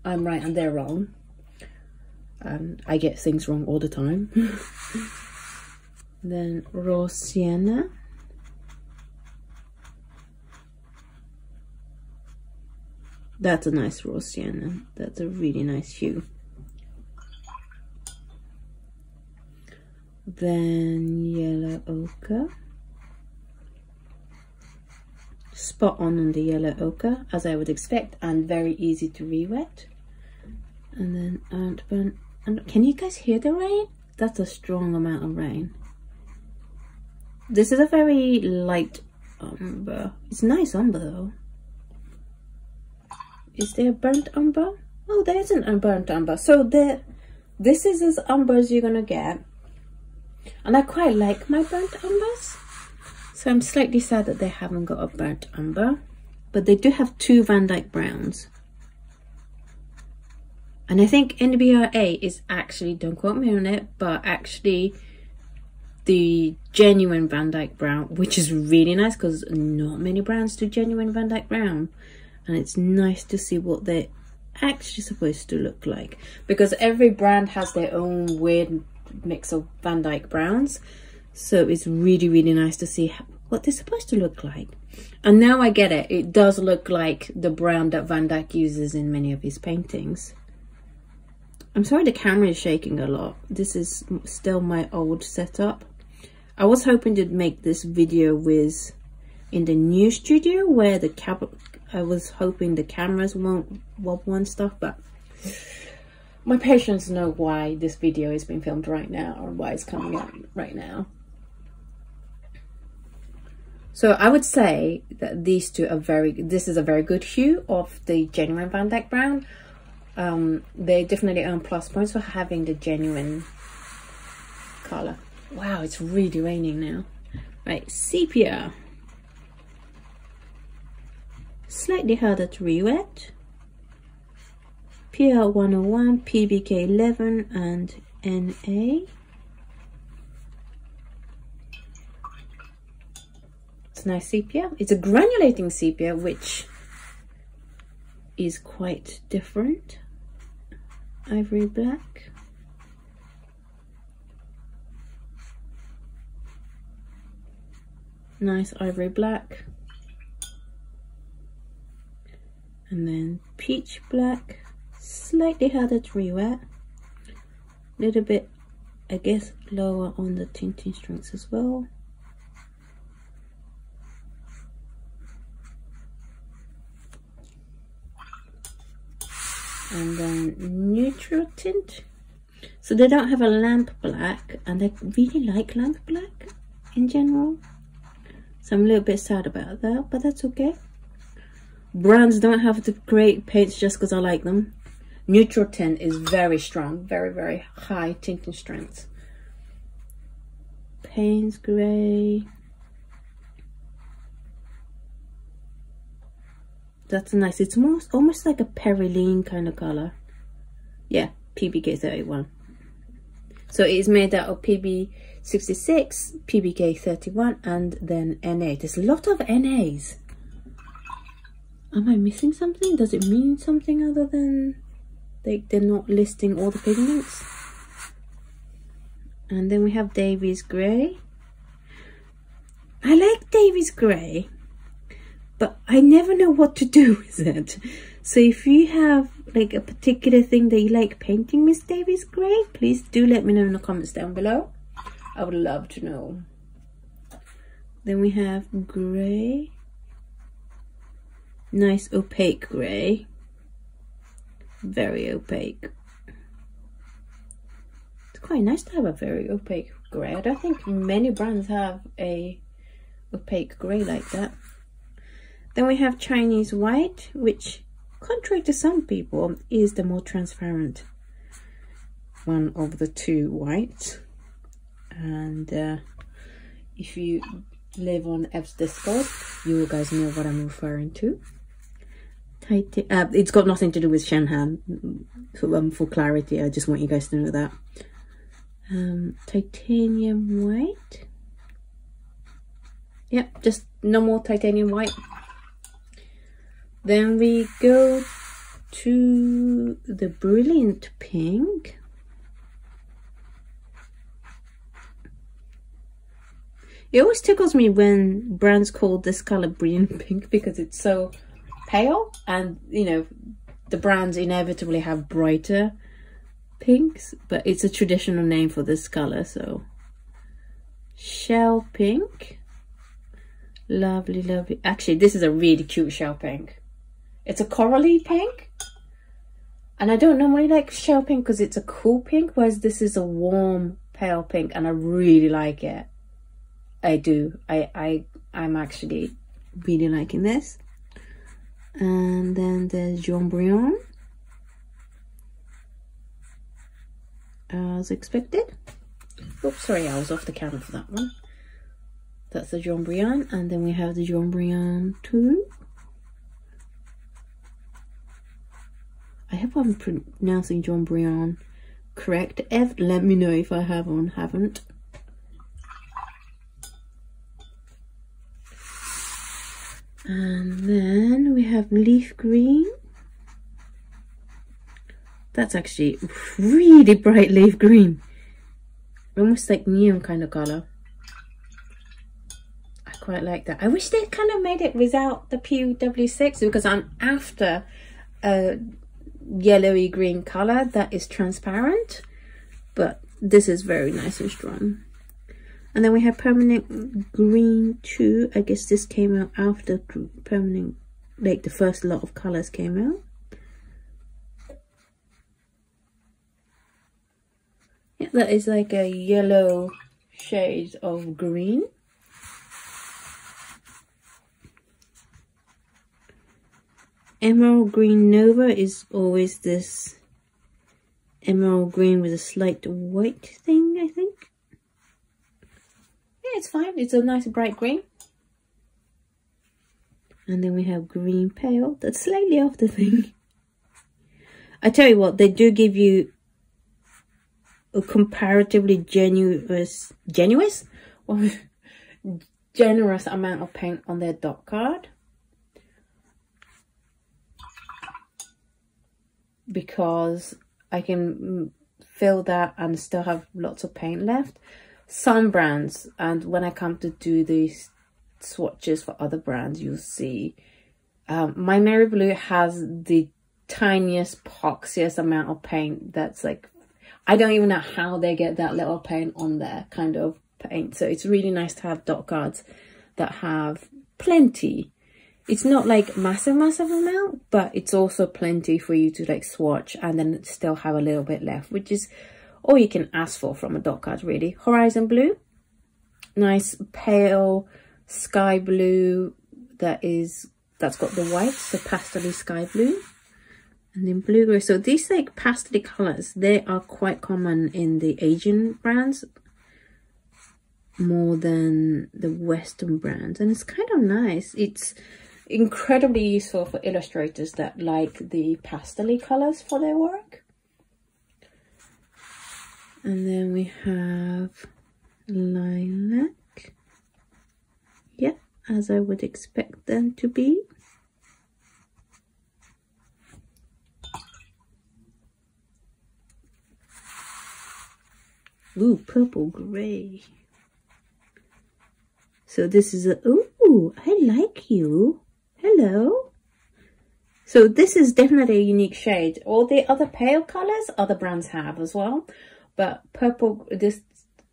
I'm right and they're wrong. I get things wrong all the time. Then Raw Sienna. That's a nice Raw Sienna. That's a really nice hue. Then Yellow Ochre. Spot on the Yellow Ochre, as I would expect, and very easy to re-wet. And then Burnt. Can you guys hear the rain? That's a strong amount of rain. This is a very light umber. It's nice umber though. Is there burnt umber? Oh, there isn't a burnt umber. So this is as umber as you're gonna get. And I quite like my burnt umbers. So I'm slightly sad that they haven't got a burnt umber. But they do have two Van Dyke browns. And I think NBRA is actually, don't quote me on it, but actually the genuine Van Dyke brown, which is really nice because not many brands do genuine Van Dyke brown. And it's nice to see what they're actually supposed to look like, because every brand has their own weird mix of Van Dyke browns. So it's really, really nice to see what they're supposed to look like. And now I get it. It does look like the brown that Van Dyck uses in many of his paintings. I'm sorry the camera is shaking a lot. This is still my old setup. I was hoping to make this video with in the new studio where I was hoping the cameras won't wobble and stuff, but my patients know why this video is being filmed right now, or why it's coming out right now. So I would say that these two are this is a very good hue of the genuine Van Dyck brown. They definitely earn plus points for having the genuine color. Wow, it's really raining now. Right, sepia. Slightly harder to re-wet. PR 101, PBK 11 and NA. It's a nice sepia. It's a granulating sepia, which is quite different. Ivory black. Nice ivory black. And then peach black, slightly harder to re-wet. A little bit, I guess, lower on the tinting strengths as well. And then neutral tint. So they don't have a lamp black, and I really like lamp black in general. So I'm a little bit sad about that, but that's okay. Brands don't have the great paints just because I like them. Neutral tint is very strong, very, very high tinting strength. Payne's Grey. That's nice. It's almost like a Periline kind of color. Yeah, PBK 31. So it is made out of PB66, PBK 31, and then NA. There's a lot of NAs. Am I missing something? Does it mean something other than they're not listing all the pigments? And then we have Davies Gray. I like Davies Gray, but I never know what to do with it. So if you have like a particular thing that you like painting with Davies Gray, please do let me know in the comments down below. I would love to know. Then we have Gray. Nice opaque grey, very opaque. It's quite nice to have a very opaque grey. I don't think many brands have a opaque grey like that. Then we have Chinese white, which, contrary to some people, is the more transparent one of the two whites. And if you live on Ev's Discord, you guys know what I'm referring to. It's got nothing to do with ShinHan, for clarity. I just want you guys to know that. Titanium white. Yep, just normal titanium white. Then we go to the brilliant pink. It always tickles me when brands call this color brilliant pink because it's so pale, and you know the brands inevitably have brighter pinks, but it's a traditional name for this color. So shell pink, lovely, lovely. Actually, this is a really cute shell pink. It's a corally pink, and I don't normally like shell pink because it's a cool pink, whereas this is a warm pale pink, and I really like it. I do. I'm actually really liking this. And then there's Jambreon, as expected. Oops, sorry, I was off the camera for that one. That's the Jambreon, and then we have the Jambreon 2. I hope I'm pronouncing Jambreon correct. Ev, let me know if I have or haven't. And then we have leaf green. That's actually really bright leaf green. Almost like neon kind of color. I quite like that. I wish they kind of made it without the PWC, because I'm after a yellowy green color that is transparent, but this is very nice and strong. And then we have Permanent Green 2. I guess this came out after Permanent, like the first lot of colors came out. Yeah, that is like a yellow shade of green. Emerald Green Nova is always this emerald green with a slight white thing, I think. Yeah, it's fine. It's a nice bright green. And then we have Green Pale. That's slightly off the thing. I tell you what, they do give you a comparatively generous amount of paint on their dot card, because I can fill that and still have lots of paint left. Some brands, and when I come to do these swatches for other brands, you'll see my Mary Blue has the tiniest, poxiest amount of paint. That's like, I don't even know how they get that little paint on there kind of paint. So it's really nice to have dot cards that have plenty. It's not like massive amount, but it's also plenty for you to like swatch and then still have a little bit left, which is all you can ask for from a dot card, really. Horizon Blue, nice pale sky blue that's got the white, so pastel sky blue. And then Blue Gray. So these like pastel colors, they are quite common in the Asian brands more than the Western brands, and it's kind of nice. It's incredibly useful for illustrators that like the pastel colors for their work. And then we have Lilac. Yeah, as I would expect them to be. Ooh, Purple Gray. So this is a, ooh, I like you. Hello. So this is definitely a unique shade. All the other pale colors other brands have as well, but purple, this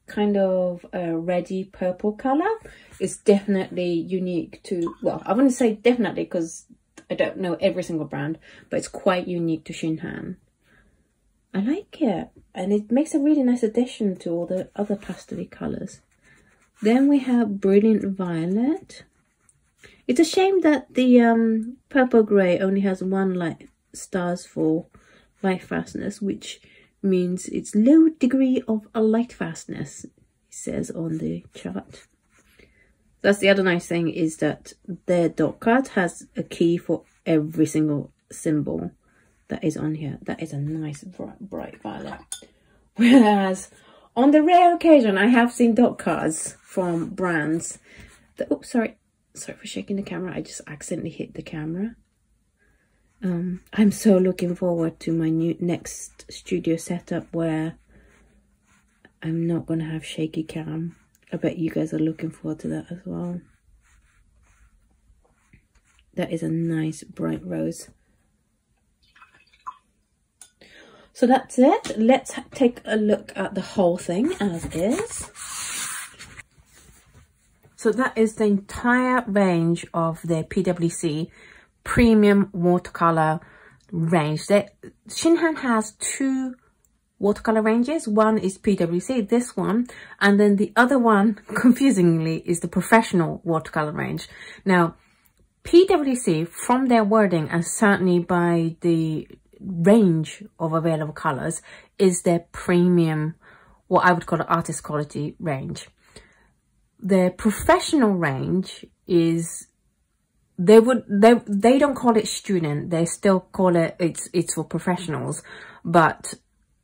kind of reddy purple color is definitely unique to, well, I wouldn't say definitely because I don't know every single brand, but it's quite unique to ShinHan. I like it, and it makes a really nice addition to all the other pastel colors. Then we have Brilliant Violet. It's a shame that the Purple Gray only has one light stars for light fastness, which means it's low degree of a light fastness, it says on the chart. That's the other nice thing, is that their dot card has a key for every single symbol that is on here. That is a nice bright violet. Whereas on the rare occasion I have seen dot cards from brands that, oops, sorry for shaking the camera, I just accidentally hit the camera. I'm so looking forward to my next studio setup where I'm not gonna have shaky cam. I bet you guys are looking forward to that as well. That is a nice bright rose. So that's it. Let's take a look at the whole thing as is. So that is the entire range of the PWC premium watercolor range. ShinHan has two watercolor ranges. One is PWC, this one, and then the other one, confusingly, is the professional watercolor range. Now, PWC, from their wording and certainly by the range of available colors, is their premium, what I would call an artist quality range. The professional range is, they don't call it student, they still call it, it's for professionals, but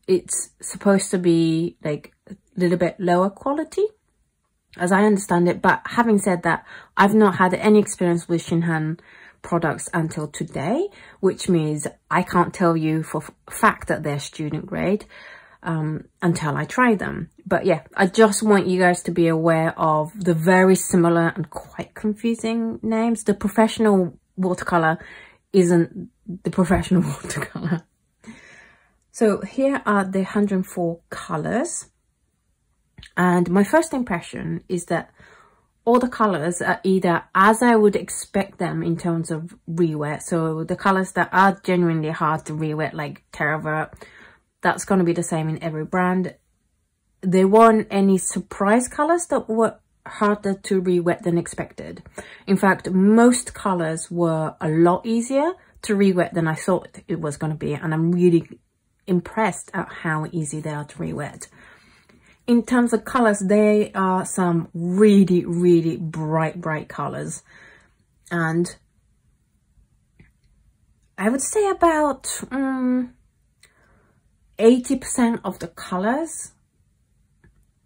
it's supposed to be like a little bit lower quality, as I understand it. But having said that, I've not had any experience with ShinHan products until today, which means I can't tell you for a fact that they're student grade. until I try them. But yeah, I just want you guys to be aware of the very similar and quite confusing names. The professional watercolor isn't the professional watercolor. So here are the 104 colors. And my first impression is that all the colors are either as I would expect them in terms of re-wet. So the colors that are genuinely hard to re-wet, like Terravert, that's going to be the same in every brand. There weren't any surprise colors that were harder to re-wet than expected. In fact, most colors were a lot easier to re-wet than I thought it was going to be. And I'm really impressed at how easy they are to re-wet. In terms of colors, there are some really, really bright colors. And I would say about 80% of the colors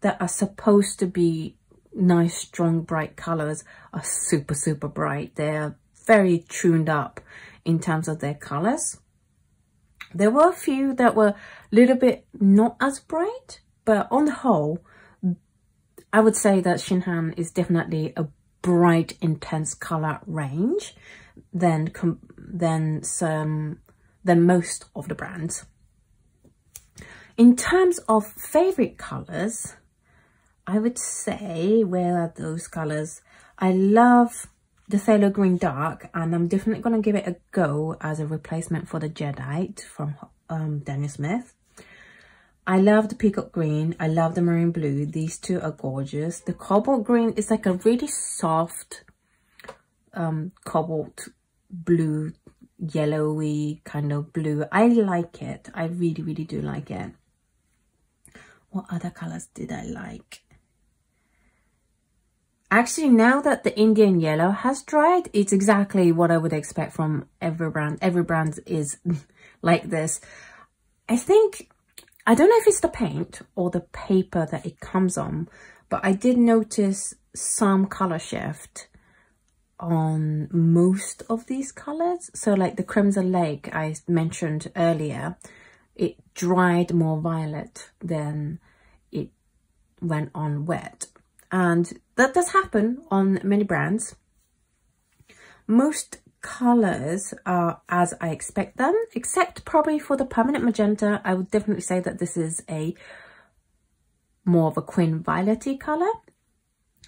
that are supposed to be nice, strong, bright colors are super bright. They're very tuned up in terms of their colors. There were a few that were a little bit not as bright, but on the whole, I would say that ShinHan is definitely a bright, intense color range than most of the brands. In terms of favorite colors, I would say, where are those colors? I love the Phthalo Green Dark, and I'm definitely going to give it a go as a replacement for the Jadeite from Daniel Smith. I love the Peacock Green. I love the Marine Blue. These two are gorgeous. The Cobalt Green is like a really soft Cobalt Blue, yellowy kind of blue. I like it. I really do like it. What other colors did I like? Actually, now that the Indian yellow has dried, it's exactly what I would expect from every brand. Every brand is like this. I don't know if it's the paint or the paper that it comes on, but I did notice some color shift on most of these colors. So like the Crimson Lake I mentioned earlier, it dried more violet than it went on wet. And that does happen on many brands. Most colors are as I expect them, except probably for the Permanent Magenta. I would definitely say that this is a more of a Quin Violet-y color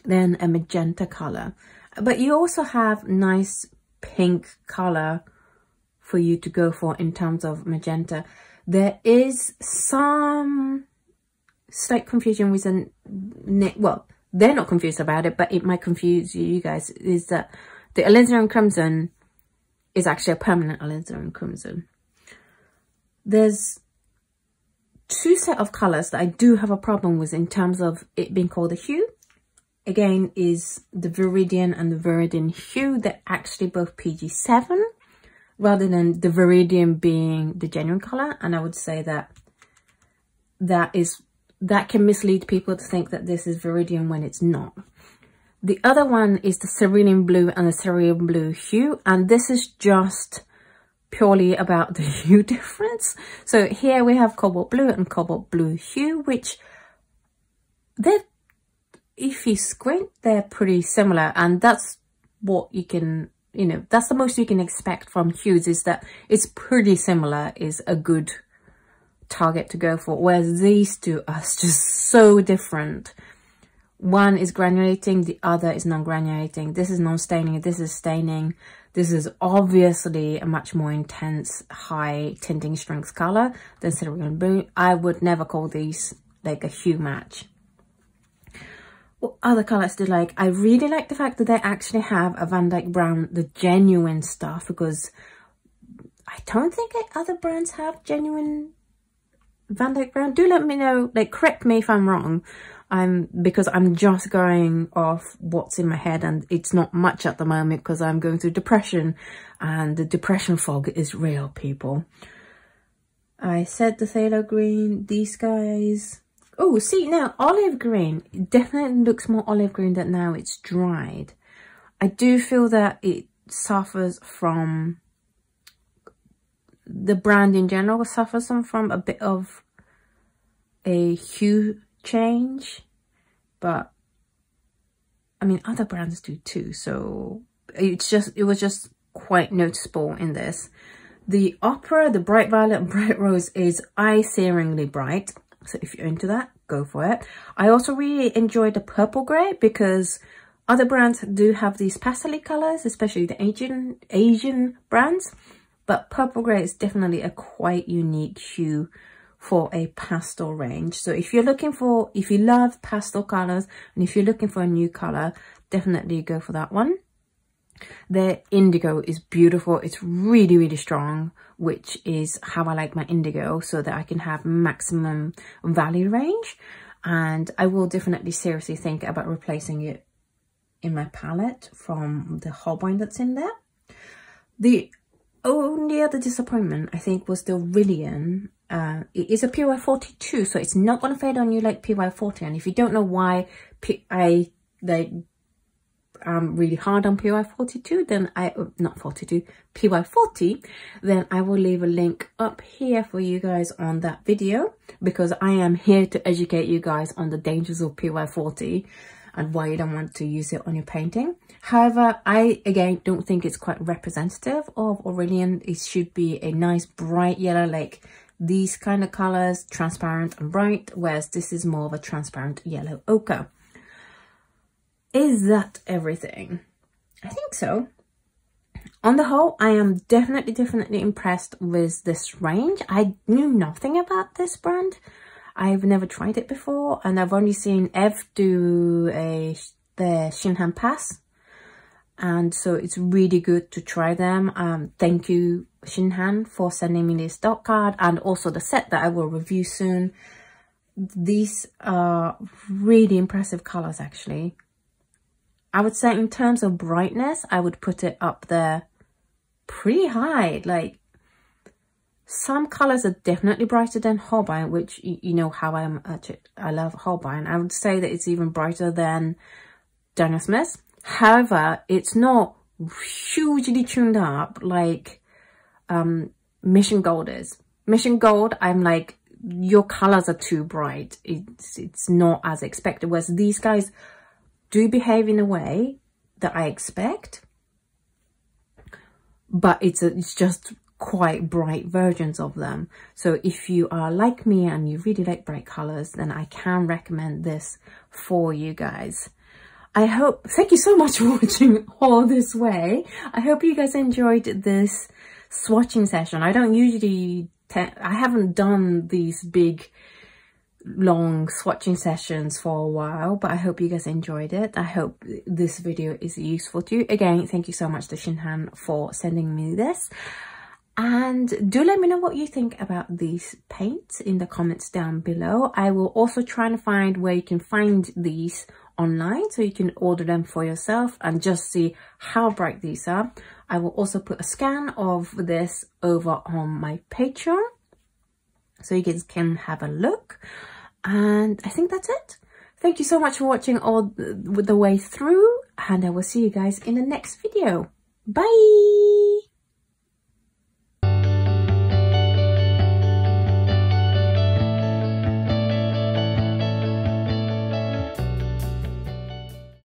than a magenta color. But you also have nice pink color for you to go for in terms of magenta. There is some slight confusion with well, they're not confused about it, but it might confuse you guys, is that the Alizarin Crimson is actually a permanent Alizarin Crimson. There's two set of colors that I do have a problem with in terms of it being called a hue. Again, is the Viridian and the Viridian Hue. They're actually both PG7, rather than the Viridian being the genuine color. And I would say that that can mislead people to think that this is Viridian when it's not. The other one is the Cerulean Blue and the Cerulean Blue Hue, and this is just purely about the hue difference. So here we have Cobalt Blue and Cobalt Blue Hue, which if you squint, they're pretty similar, and that's what you can, that's the most you can expect from hues, is that it's pretty similar is a good target to go for, whereas these two are just so different. One is granulating, the other is non-granulating. This is non-staining, this is staining. This is obviously a much more intense, high tinting strength color than Cerulean Blue. I would never call these like a hue match. What other colors do I like? I really like the fact that they actually have a Van Dyke Brown, the genuine stuff, because I don't think other brands have genuine Van Dyke Brown. Do let me know, like, correct me if I'm wrong, because I'm just going off what's in my head, and it's not much at the moment because I'm going through depression, and the depression fog is real, people. I said the Phthalo Green, these guys. Oh, see, now olive green, it definitely looks more olive green than now it's dried. I do feel that it suffers from, the brand in general suffers from a bit of a hue change, but I mean other brands do too, so it was just quite noticeable in this. The Ochre, the bright violet and bright rose is eye-searingly bright, so if you're into that, go for it. I also really enjoyed the purple grey because other brands do have these pastel colors, especially the Asian brands, but purple grey is definitely a quite unique hue for a pastel range. So if you love pastel colors and if you're looking for a new color, definitely go for that one. The indigo is beautiful. It's really, really strong, which is how I like my indigo, so that I can have maximum value range. And I will definitely seriously think about replacing it in my palette from the Holbein that's in there. The only other disappointment I think was the Viridian. It is a PY42, so it's not going to fade on you like PY40. And if you don't know why I'm really hard on PY42, then PY40, then I will leave a link up here for you guys on that video, because I am here to educate you guys on the dangers of PY40 and why you don't want to use it on your painting. However, I again don't think it's quite representative of Aurelian. It should be a nice bright yellow, like these kind of colors, transparent and bright, whereas this is more of a transparent yellow ochre. Is that everything? I think so. On the whole, I am definitely impressed with this range. I knew nothing about this brand. I've never tried it before, and I've only seen Ev do the ShinHan Pass, and so it's really good to try them. Thank you, ShinHan, for sending me this dot card and also the set that I will review soon. These are really impressive colors, actually. I would say in terms of brightness, I would put it up there pretty high. Like, some colors are definitely brighter than Holbein, which you know how I love Holbein. I would say that it's even brighter than Daniel Smith. However, it's not hugely tuned up like Mission Gold is. Mission Gold, I'm like, your colors are too bright. It's not as expected. Whereas these guys do behave in a way that I expect, but it's just quite bright versions of them. So if you are like me and you really like bright colors, then I can recommend this for you guys. Thank you so much for watching all this way. I hope you guys enjoyed this swatching session. I don't usually I haven't done these big long swatching sessions for a while, but I hope you guys enjoyed it. I hope this video is useful to you. Again, thank you so much to ShinHan for sending me this, and do let me know what you think about these paints in the comments down below. I will also try to find where you can find these online so you can order them for yourself and just see how bright these are. I will also put a scan of this over on my Patreon so you guys can have a look. And I think that's it. Thank you so much for watching all the way through, and I will see you guys in the next video. Bye!